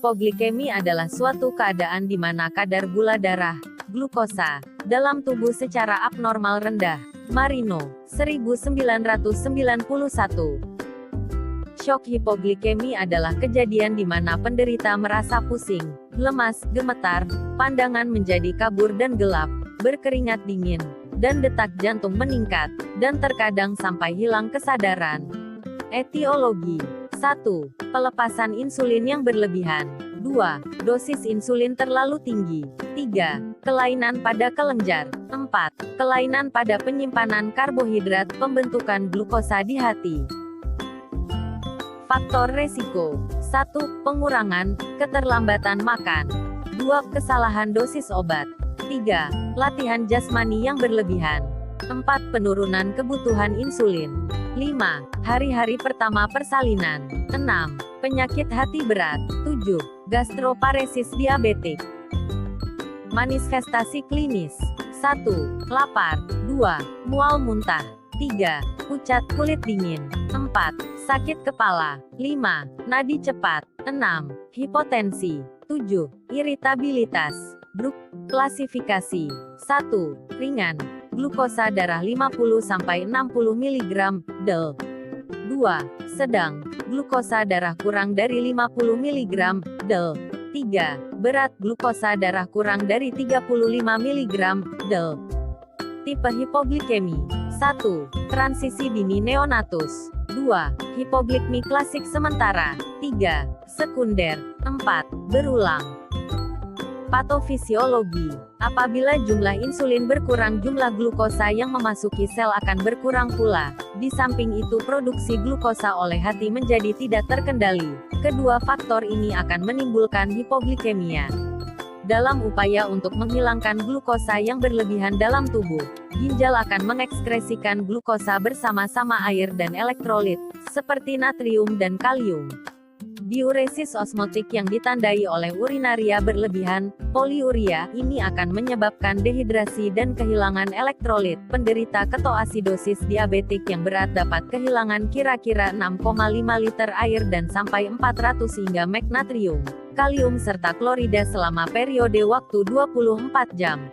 Hipoglikemi adalah suatu keadaan di mana kadar gula darah, glukosa, dalam tubuh secara abnormal rendah. Marino, 1991. Shock hipoglikemi adalah kejadian di mana penderita merasa pusing, lemas, gemetar, pandangan menjadi kabur dan gelap, berkeringat dingin, dan detak jantung meningkat, dan terkadang sampai hilang kesadaran. Etiologi 1. Pelepasan insulin yang berlebihan. 2. Dosis insulin terlalu tinggi. 3. Kelainan pada kelenjar. 4. Kelainan pada penyimpanan karbohidrat, pembentukan glukosa di hati. Faktor resiko. 1. Pengurangan, keterlambatan makan. 2. Kesalahan dosis obat. 3. Latihan jasmani yang berlebihan. 4. Penurunan kebutuhan insulin. 5. Hari-hari pertama persalinan. 6. Penyakit hati berat. 7. Gastroparesis diabetik. Manifestasi klinis. 1. Lapar. 2. Mual muntah. 3. Pucat kulit dingin. 4. Sakit kepala. 5. Nadi cepat. 6. Hipotensi. 7. Iritabilitas. Grup klasifikasi. 1. Ringan. Glukosa darah 50-60 mg, del. 2. Sedang. Glukosa darah kurang dari 50 mg, del. 3. Berat. Glukosa darah kurang dari 35 mg, del. Tipe hipoglikemi. 1. Transisi dini neonatus. 2. Hipoglikemi klasik sementara. 3. Sekunder. 4. Berulang. Patofisiologi. Apabila jumlah insulin berkurang, jumlah glukosa yang memasuki sel akan berkurang pula. Di samping itu, produksi glukosa oleh hati menjadi tidak terkendali. Kedua faktor ini akan menimbulkan hipoglikemia. Dalam upaya untuk menghilangkan glukosa yang berlebihan dalam tubuh, ginjal akan mengekskresikan glukosa bersama-sama air dan elektrolit, seperti natrium dan kalium. Diuresis osmotik yang ditandai oleh urinaria berlebihan, poliuria, ini akan menyebabkan dehidrasi dan kehilangan elektrolit. Penderita ketoasidosis diabetik yang berat dapat kehilangan kira-kira 6,5 liter air dan sampai 400 hingga mg natrium, kalium serta klorida selama periode waktu 24 jam.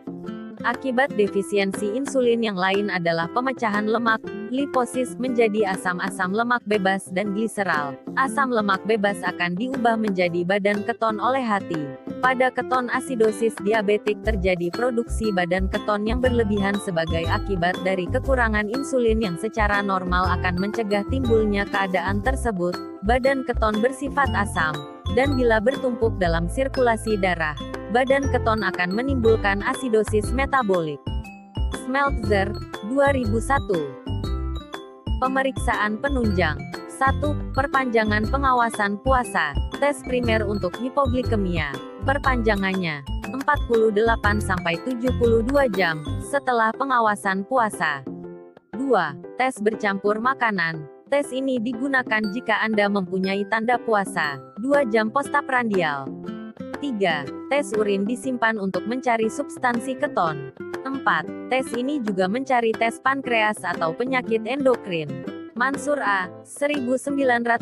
Akibat defisiensi insulin yang lain adalah pemecahan lemak, liposis menjadi asam-asam lemak bebas dan gliserol. Asam lemak bebas akan diubah menjadi badan keton oleh hati. Pada keton asidosis diabetik terjadi produksi badan keton yang berlebihan sebagai akibat dari kekurangan insulin yang secara normal akan mencegah timbulnya keadaan tersebut. Badan keton bersifat asam, dan bila bertumpuk dalam sirkulasi darah, badan keton akan menimbulkan asidosis metabolik. Smeltzer, 2001. Pemeriksaan penunjang. 1. Perpanjangan pengawasan puasa. Tes primer untuk hipoglikemia. Perpanjangannya 48-72 jam setelah pengawasan puasa. 2. Tes bercampur makanan. Tes ini digunakan jika Anda mempunyai tanda puasa 2 jam postprandial. 3. Tes urin disimpan untuk mencari substansi keton. 4. Tes ini juga mencari tes pankreas atau penyakit endokrin. Mansur A. 1999.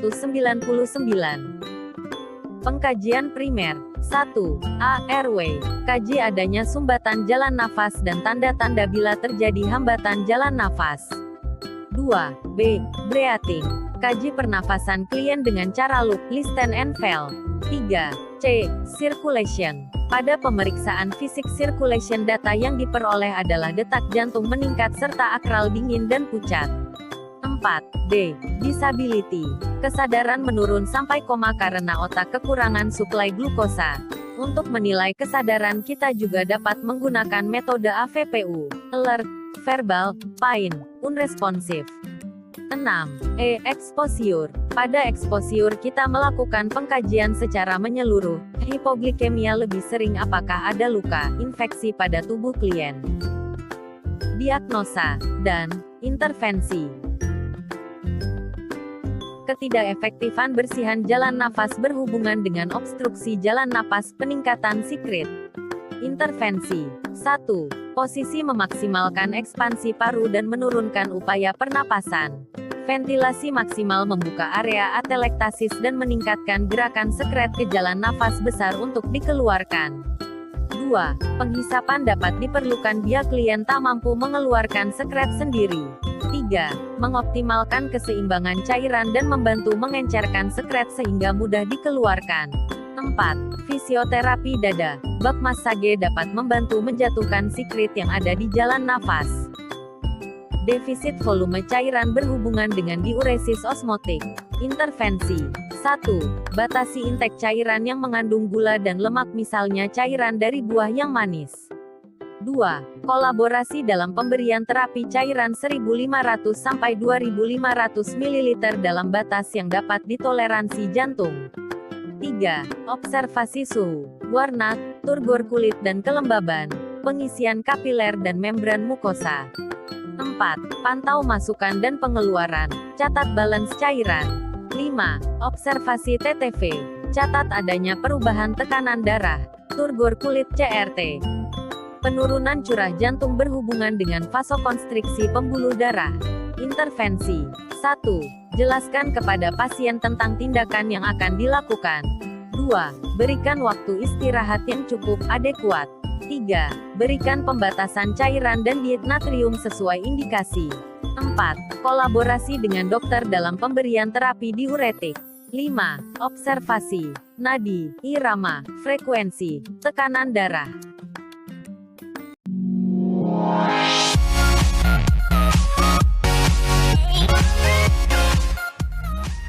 Pengkajian primer. 1. A. Airway. Kaji adanya sumbatan jalan nafas dan tanda-tanda bila terjadi hambatan jalan nafas. 2. B. Breathing. Kaji pernafasan klien dengan cara loop, listen and feel. 3. C. Circulation. Pada pemeriksaan fisik circulation data yang diperoleh adalah detak jantung meningkat serta akral dingin dan pucat. 4. D. Disability. Kesadaran menurun sampai koma karena otak kekurangan suplai glukosa. Untuk menilai kesadaran kita juga dapat menggunakan metode AVPU, alert, verbal, pain, unresponsive. 6. E. Exposure. Pada exposure kita melakukan pengkajian secara menyeluruh. Hipoglikemia lebih sering apakah ada luka, infeksi pada tubuh klien. Diagnosa dan intervensi. Ketidakefektifan bersihan jalan nafas berhubungan dengan obstruksi jalan napas, peningkatan sikrit. Intervensi. 1. Posisi memaksimalkan ekspansi paru dan menurunkan upaya pernapasan. Ventilasi maksimal membuka area atelektasis dan meningkatkan gerakan sekret ke jalan nafas besar untuk dikeluarkan. 2. Penghisapan dapat diperlukan bila klien tak mampu mengeluarkan sekret sendiri. 3. Mengoptimalkan keseimbangan cairan dan membantu mengencerkan sekret sehingga mudah dikeluarkan. 4. Fisioterapi dada. Bak massage dapat membantu menjatuhkan sekret yang ada di jalan nafas. Defisit volume cairan berhubungan dengan diuresis osmotik. Intervensi. 1. Batasi intake cairan yang mengandung gula dan lemak, misalnya cairan dari buah yang manis. 2. Kolaborasi dalam pemberian terapi cairan 1.500 sampai 2.500 ml dalam batas yang dapat ditoleransi jantung. 3. Observasi suhu, warna, turgor kulit dan kelembaban, pengisian kapiler dan membran mukosa. 4. Pantau masukan dan pengeluaran, catat balance cairan. 5. Observasi TTV, catat adanya perubahan tekanan darah, turgor kulit CRT. Penurunan curah jantung berhubungan dengan vasokonstriksi pembuluh darah. Intervensi. 1. Jelaskan kepada pasien tentang tindakan yang akan dilakukan. 2. Berikan waktu istirahat yang cukup, adekuat. 3. Berikan pembatasan cairan dan diet natrium sesuai indikasi. 4. Kolaborasi dengan dokter dalam pemberian terapi diuretik. 5. Observasi, nadi, irama, frekuensi, tekanan darah.